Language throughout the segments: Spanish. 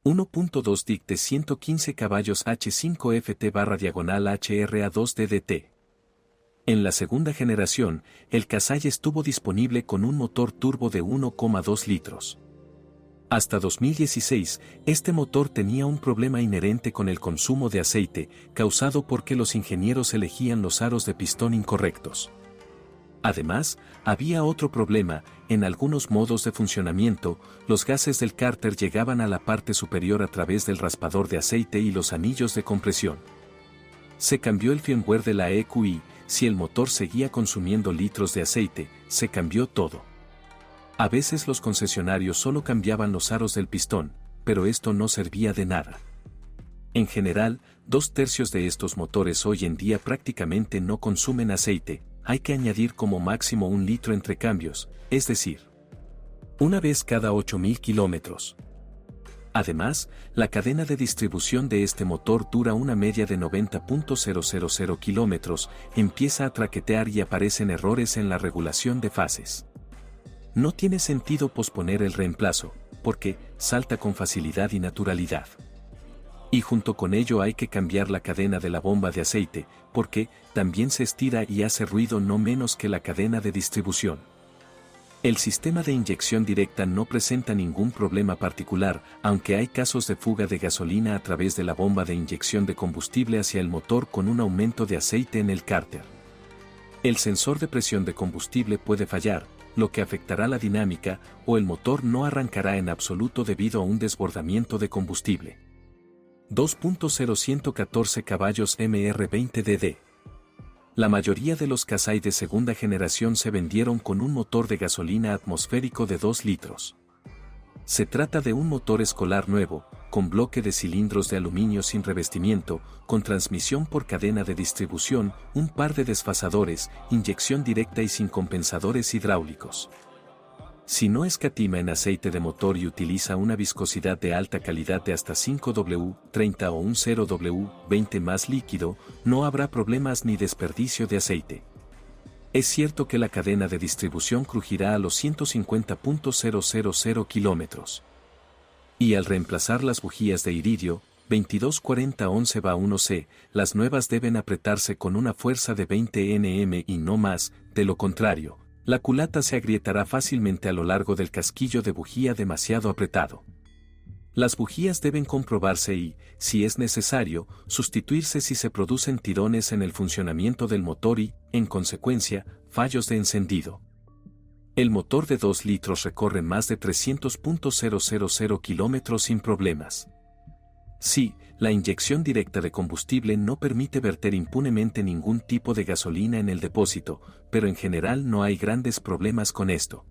1.2 DIC de 115 caballos H5FT/HRA2DDT. En la segunda generación, el Kasai estuvo disponible con un motor turbo de 1,2 litros. Hasta 2016, este motor tenía un problema inherente con el consumo de aceite, causado porque los ingenieros elegían los aros de pistón incorrectos. Además, había otro problema: en algunos modos de funcionamiento, los gases del cárter llegaban a la parte superior a través del raspador de aceite y los anillos de compresión. Se cambió el firmware de la EQI, si el motor seguía consumiendo litros de aceite, se cambió todo. A veces los concesionarios solo cambiaban los aros del pistón, pero esto no servía de nada. En general, 2/3 de estos motores hoy en día prácticamente no consumen aceite. Hay que añadir como máximo 1 litro entre cambios, es decir, una vez cada 8.000 kilómetros. Además, la cadena de distribución de este motor dura una media de 90.000 kilómetros, empieza a traquetear y aparecen errores en la regulación de fases. No tiene sentido posponer el reemplazo, porque salta con facilidad y naturalidad. Y junto con ello hay que cambiar la cadena de la bomba de aceite, porque también se estira y hace ruido no menos que la cadena de distribución. El sistema de inyección directa no presenta ningún problema particular, aunque hay casos de fuga de gasolina a través de la bomba de inyección de combustible hacia el motor con un aumento de aceite en el cárter. El sensor de presión de combustible puede fallar, lo que afectará la dinámica, o el motor no arrancará en absoluto debido a un desbordamiento de combustible. 2.0114 caballos MR20DD. La mayoría de los Kasai de segunda generación se vendieron con un motor de gasolina atmosférico de 2 litros. Se trata de un motor escolar nuevo, con bloque de cilindros de aluminio sin revestimiento, con transmisión por cadena de distribución, un par de desfasadores, inyección directa y sin compensadores hidráulicos. Si no escatima en aceite de motor y utiliza una viscosidad de alta calidad de hasta 5W30 o un 0W20 más líquido, no habrá problemas ni desperdicio de aceite. Es cierto que la cadena de distribución crujirá a los 150.000 kilómetros. Y al reemplazar las bujías de iridio, 224011-1C, las nuevas deben apretarse con una fuerza de 20 Nm y no más, de lo contrario, la culata se agrietará fácilmente a lo largo del casquillo de bujía demasiado apretado. Las bujías deben comprobarse y, si es necesario, sustituirse si se producen tirones en el funcionamiento del motor y, en consecuencia, fallos de encendido. El motor de 2 litros recorre más de 300.000 kilómetros sin problemas. Sí, la inyección directa de combustible no permite verter impunemente ningún tipo de gasolina en el depósito, pero en general no hay grandes problemas con esto.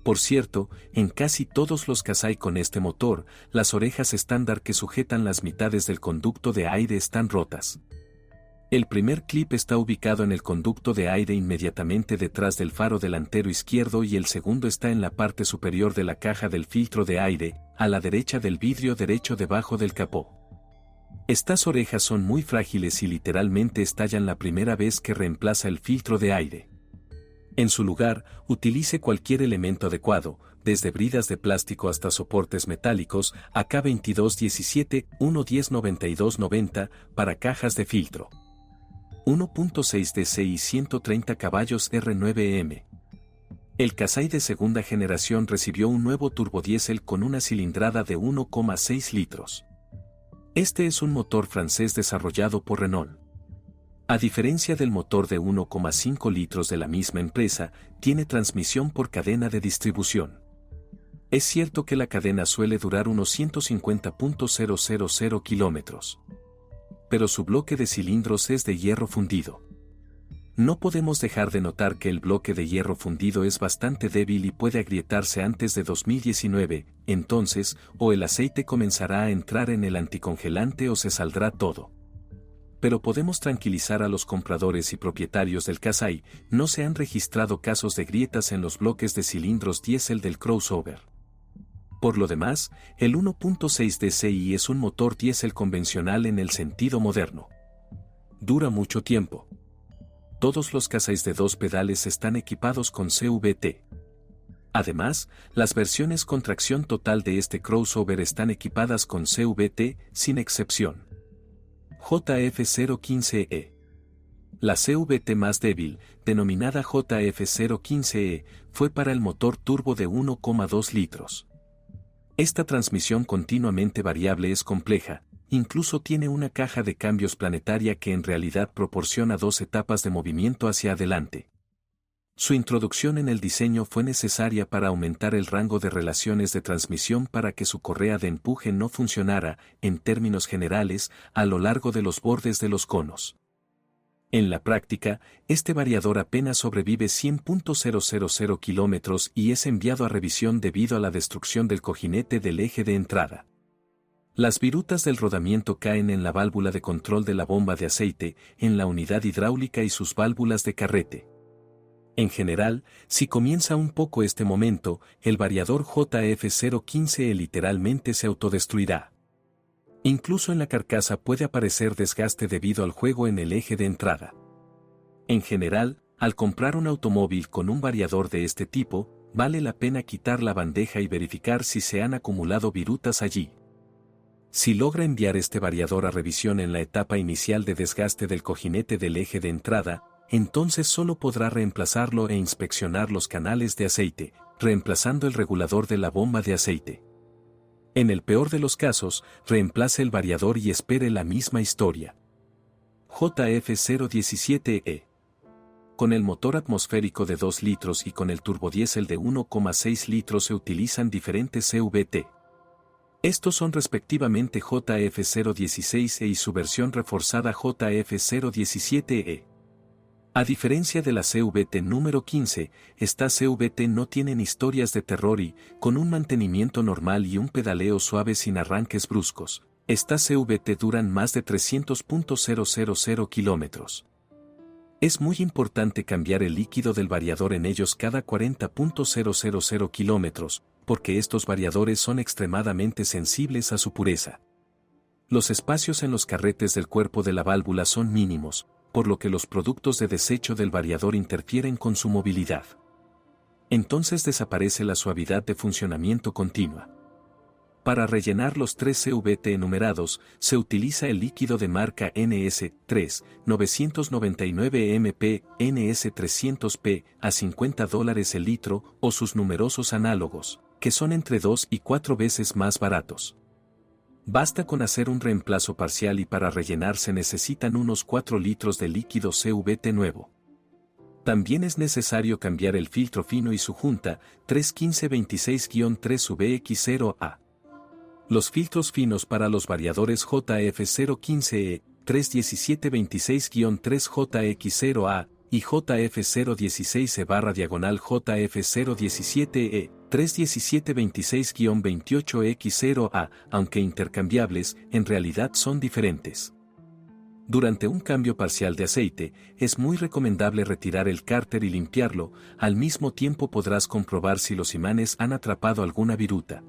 Por cierto, en casi todos los Kasai con este motor, las orejas estándar que sujetan las mitades del conducto de aire están rotas. El primer clip está ubicado en el conducto de aire inmediatamente detrás del faro delantero izquierdo y el segundo está en la parte superior de la caja del filtro de aire, a la derecha del vidrio derecho debajo del capó. Estas orejas son muy frágiles y literalmente estallan la primera vez que reemplaza el filtro de aire. En su lugar, utilice cualquier elemento adecuado, desde bridas de plástico hasta soportes metálicos, AK2217, 1109290, para cajas de filtro. 1.6 DCi 130 caballos R9M. El Kasai de segunda generación recibió un nuevo turbodiesel con una cilindrada de 1,6 litros. Este es un motor francés desarrollado por Renault. A diferencia del motor de 1,5 litros de la misma empresa, tiene transmisión por cadena de distribución. Es cierto que la cadena suele durar unos 150.000 kilómetros. Pero su bloque de cilindros es de hierro fundido. No podemos dejar de notar que el bloque de hierro fundido es bastante débil y puede agrietarse antes de 2019, entonces, o el aceite comenzará a entrar en el anticongelante o se saldrá todo. Pero podemos tranquilizar a los compradores y propietarios del Kasai, no se han registrado casos de grietas en los bloques de cilindros diésel del crossover. Por lo demás, el 1.6 DCi es un motor diésel convencional en el sentido moderno. Dura mucho tiempo. Todos los Kasais de 2 pedales están equipados con CVT. Además, las versiones con tracción total de este crossover están equipadas con CVT, sin excepción. JF015E. La CVT más débil, denominada JF015E, fue para el motor turbo de 1,2 litros. Esta transmisión continuamente variable es compleja, incluso tiene una caja de cambios planetaria que en realidad proporciona 2 etapas de movimiento hacia adelante. Su introducción en el diseño fue necesaria para aumentar el rango de relaciones de transmisión para que su correa de empuje no funcionara, en términos generales, a lo largo de los bordes de los conos. En la práctica, este variador apenas sobrevive 100.000 kilómetros y es enviado a revisión debido a la destrucción del cojinete del eje de entrada. Las virutas del rodamiento caen en la válvula de control de la bomba de aceite, en la unidad hidráulica y sus válvulas de carrete. En general, si comienza un poco este momento, el variador JF015E literalmente se autodestruirá. Incluso en la carcasa puede aparecer desgaste debido al juego en el eje de entrada. En general, al comprar un automóvil con un variador de este tipo, vale la pena quitar la bandeja y verificar si se han acumulado virutas allí. Si logra enviar este variador a revisión en la etapa inicial de desgaste del cojinete del eje de entrada, entonces solo podrá reemplazarlo e inspeccionar los canales de aceite, reemplazando el regulador de la bomba de aceite. En el peor de los casos, reemplace el variador y espere la misma historia. JF017E. Con el motor atmosférico de 2 litros y con el turbodiesel de 1,6 litros se utilizan diferentes CVT. Estos son respectivamente JF016E y su versión reforzada JF017E. A diferencia de la CVT número 15, esta CVT no tienen historias de terror y, con un mantenimiento normal y un pedaleo suave sin arranques bruscos, estas CVT duran más de 300.000 kilómetros. Es muy importante cambiar el líquido del variador en ellos cada 40.000 kilómetros, porque estos variadores son extremadamente sensibles a su pureza. Los espacios en los carretes del cuerpo de la válvula son mínimos, por lo que los productos de desecho del variador interfieren con su movilidad. Entonces desaparece la suavidad de funcionamiento continua. Para rellenar los 3 CVT enumerados, se utiliza el líquido de marca NS3, 999 MP, NS300P, a $50 el litro, o sus numerosos análogos, que son entre 2 y 4 veces más baratos. Basta con hacer un reemplazo parcial y para rellenar se necesitan unos 4 litros de líquido CVT nuevo. También es necesario cambiar el filtro fino y su junta, 31526-3VX0A. Los filtros finos para los variadores JF015E, 31726-3JX0A, y JF016E/JF017E, 31726-28X0A, aunque intercambiables, en realidad son diferentes. Durante un cambio parcial de aceite, es muy recomendable retirar el cárter y limpiarlo, al mismo tiempo podrás comprobar si los imanes han atrapado alguna viruta.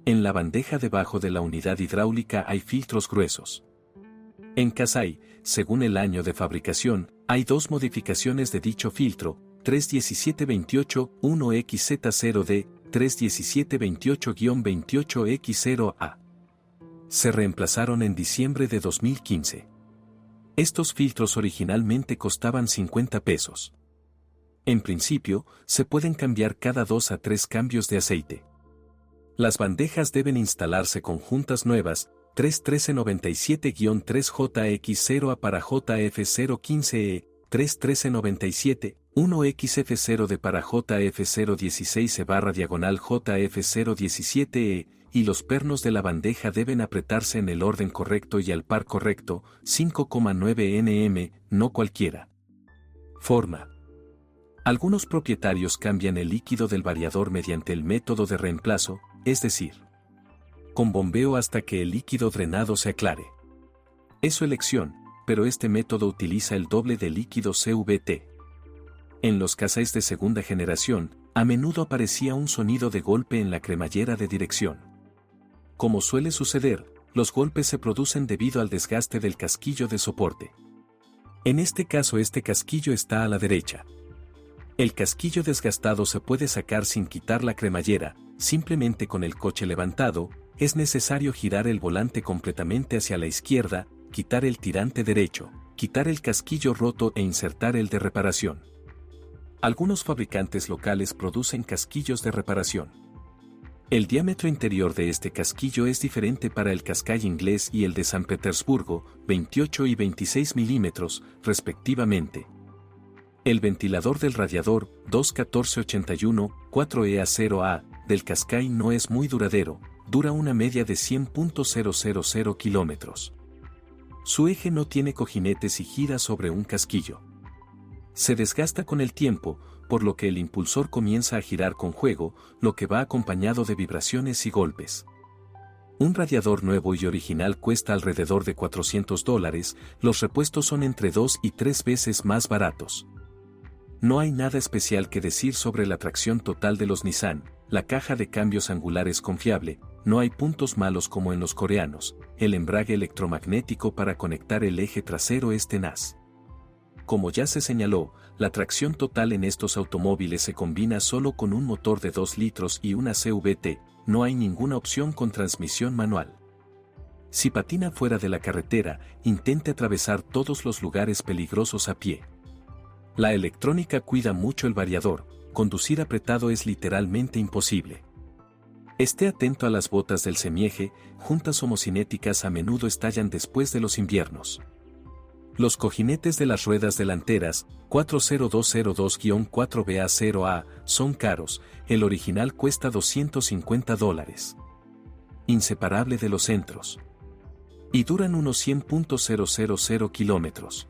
En la bandeja debajo de la unidad hidráulica hay filtros gruesos. En Kasai, según el año de fabricación, hay 2 modificaciones de dicho filtro, 31728-1XZ0D, 31728-28X0A. Se reemplazaron en diciembre de 2015. Estos filtros originalmente costaban 50 pesos. En principio, se pueden cambiar cada 2 a 3 cambios de aceite. Las bandejas deben instalarse con juntas nuevas, 31397-3JX0A para JF015E, 31397, 1XF0D para JF016E/JF017E, y los pernos de la bandeja deben apretarse en el orden correcto y al par correcto, 5,9 nm, no cualquiera. Forma. Algunos propietarios cambian el líquido del variador mediante el método de reemplazo, es decir, con bombeo hasta que el líquido drenado se aclare. Es su elección, pero este método utiliza el doble de líquido CVT. En los Kasais de segunda generación, a menudo aparecía un sonido de golpe en la cremallera de dirección. Como suele suceder, los golpes se producen debido al desgaste del casquillo de soporte. En este caso este casquillo está a la derecha. El casquillo desgastado se puede sacar sin quitar la cremallera, simplemente con el coche levantado. Es necesario girar el volante completamente hacia la izquierda, quitar el tirante derecho, quitar el casquillo roto e insertar el de reparación. Algunos fabricantes locales producen casquillos de reparación. El diámetro interior de este casquillo es diferente para el Qashqai inglés y el de San Petersburgo, 28 y 26 milímetros, respectivamente. El ventilador del radiador 21481 4EA0A del Qashqai no es muy duradero, dura una media de 100.000 kilómetros. Su eje no tiene cojinetes y gira sobre un casquillo. Se desgasta con el tiempo, por lo que el impulsor comienza a girar con juego, lo que va acompañado de vibraciones y golpes. Un radiador nuevo y original cuesta alrededor de $400, los repuestos son entre 2 y 3 veces más baratos. No hay nada especial que decir sobre la tracción total de los Nissan, la caja de cambios angular es confiable, no hay puntos malos como en los coreanos, el embrague electromagnético para conectar el eje trasero es tenaz. Como ya se señaló, la tracción total en estos automóviles se combina solo con un motor de 2 litros y una CVT, no hay ninguna opción con transmisión manual. Si patina fuera de la carretera, intente atravesar todos los lugares peligrosos a pie. La electrónica cuida mucho el variador, conducir apretado es literalmente imposible. Esté atento a las botas del semieje, juntas homocinéticas a menudo estallan después de los inviernos. Los cojinetes de las ruedas delanteras, 40202-4BA0A, son caros, el original cuesta $250. Inseparable de los centros. Y duran unos 100.000 kilómetros.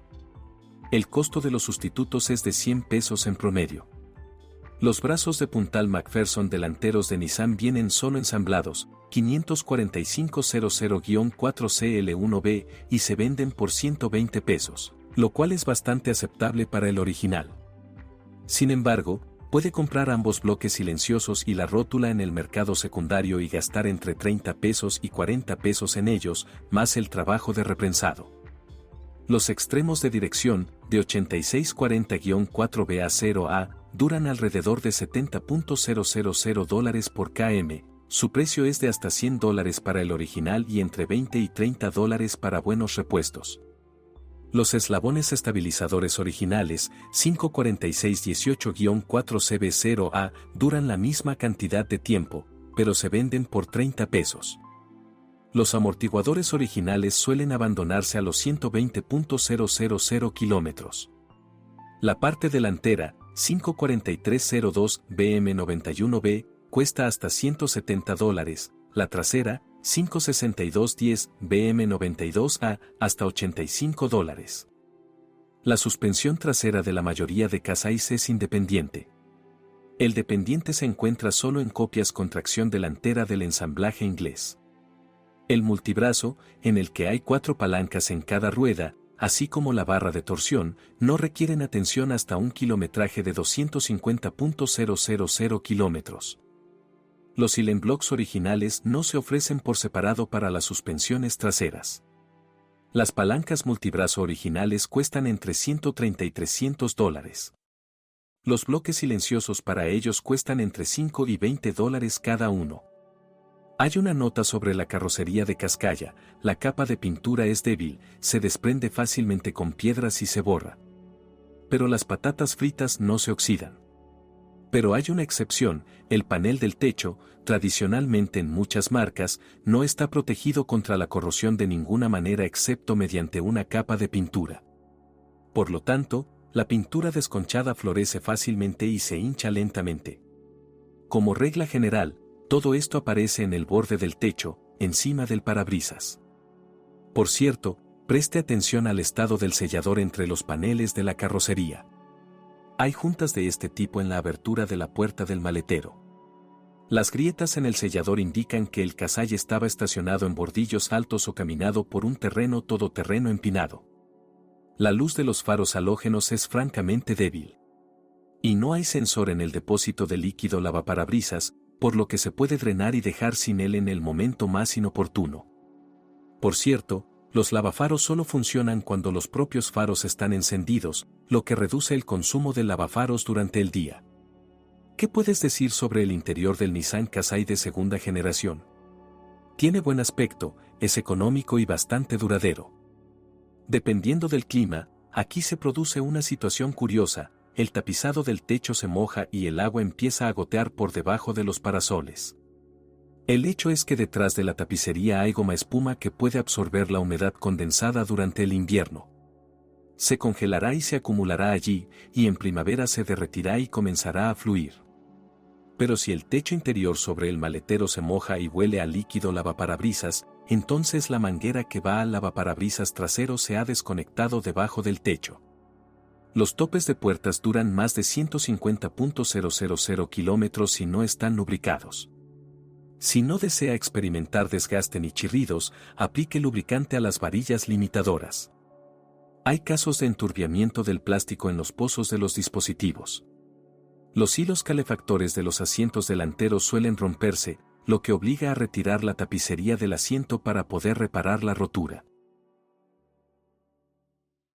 El costo de los sustitutos es de $100 en promedio. Los brazos de puntal McPherson delanteros de Nissan vienen solo ensamblados, 54500-4CL1B, y se venden por $120, lo cual es bastante aceptable para el original. Sin embargo, puede comprar ambos bloques silenciosos y la rótula en el mercado secundario y gastar entre $30 y $40 en ellos, más el trabajo de reprensado. Los extremos de dirección, de 8640-4BA0A, duran alrededor de $70.000 por km, su precio es de hasta $100 para el original y entre $20 y $30 para buenos repuestos. Los eslabones estabilizadores originales, 54618-4CB0A, duran la misma cantidad de tiempo, pero se venden por $30. Los amortiguadores originales suelen abandonarse a los 120.000 kilómetros. La parte delantera, 54302 BM91B, cuesta hasta $170, la trasera, 56210 BM92A, hasta $85. La suspensión trasera de la mayoría de Qashqais es independiente. El dependiente se encuentra solo en copias con tracción delantera del ensamblaje inglés. El multibrazo, en el que hay 4 palancas en cada rueda, así como la barra de torsión, no requieren atención hasta un kilometraje de 250.000 kilómetros. Los Silent Blocks originales no se ofrecen por separado para las suspensiones traseras. Las palancas multibrazo originales cuestan entre $130 y $300. Los bloques silenciosos para ellos cuestan entre $5 y $20 cada uno. Hay una nota sobre la carrocería de Qashqai, la capa de pintura es débil, se desprende fácilmente con piedras y se borra. Pero las patatas fritas no se oxidan. Pero hay una excepción, el panel del techo, tradicionalmente en muchas marcas, no está protegido contra la corrosión de ninguna manera excepto mediante una capa de pintura. Por lo tanto, la pintura desconchada florece fácilmente y se hincha lentamente. Como regla general, todo esto aparece en el borde del techo, encima del parabrisas. Por cierto, preste atención al estado del sellador entre los paneles de la carrocería. Hay juntas de este tipo en la abertura de la puerta del maletero. Las grietas en el sellador indican que el Qashqai estaba estacionado en bordillos altos o caminado por un terreno todoterreno empinado. La luz de los faros halógenos es francamente débil. Y no hay sensor en el depósito de líquido lavaparabrisas, por lo que se puede drenar y dejar sin él en el momento más inoportuno. Por cierto, Los lavafaros solo funcionan cuando los propios faros están encendidos, lo que reduce el consumo de lavafaros durante el día. ¿Qué puedes decir sobre el interior del Nissan Qashqai de segunda generación? Tiene buen aspecto, es económico y bastante duradero. Dependiendo del clima, aquí se produce una situación curiosa, el tapizado del techo se moja y el agua empieza a gotear por debajo de los parasoles. El hecho es que detrás de la tapicería hay goma espuma que puede absorber la humedad condensada durante el invierno. Se congelará y se acumulará allí, y en primavera se derretirá y comenzará a fluir. Pero si el techo interior sobre el maletero se moja y huele a líquido lavaparabrisas, entonces la manguera que va al lavaparabrisas trasero se ha desconectado debajo del techo. Los topes de puertas duran más de 150.000 kilómetros si no están lubricados. Si no desea experimentar desgaste ni chirridos, aplique lubricante a las varillas limitadoras. Hay casos de enturbiamiento del plástico en los pozos de los dispositivos. Los hilos calefactores de los asientos delanteros suelen romperse, lo que obliga a retirar la tapicería del asiento para poder reparar la rotura.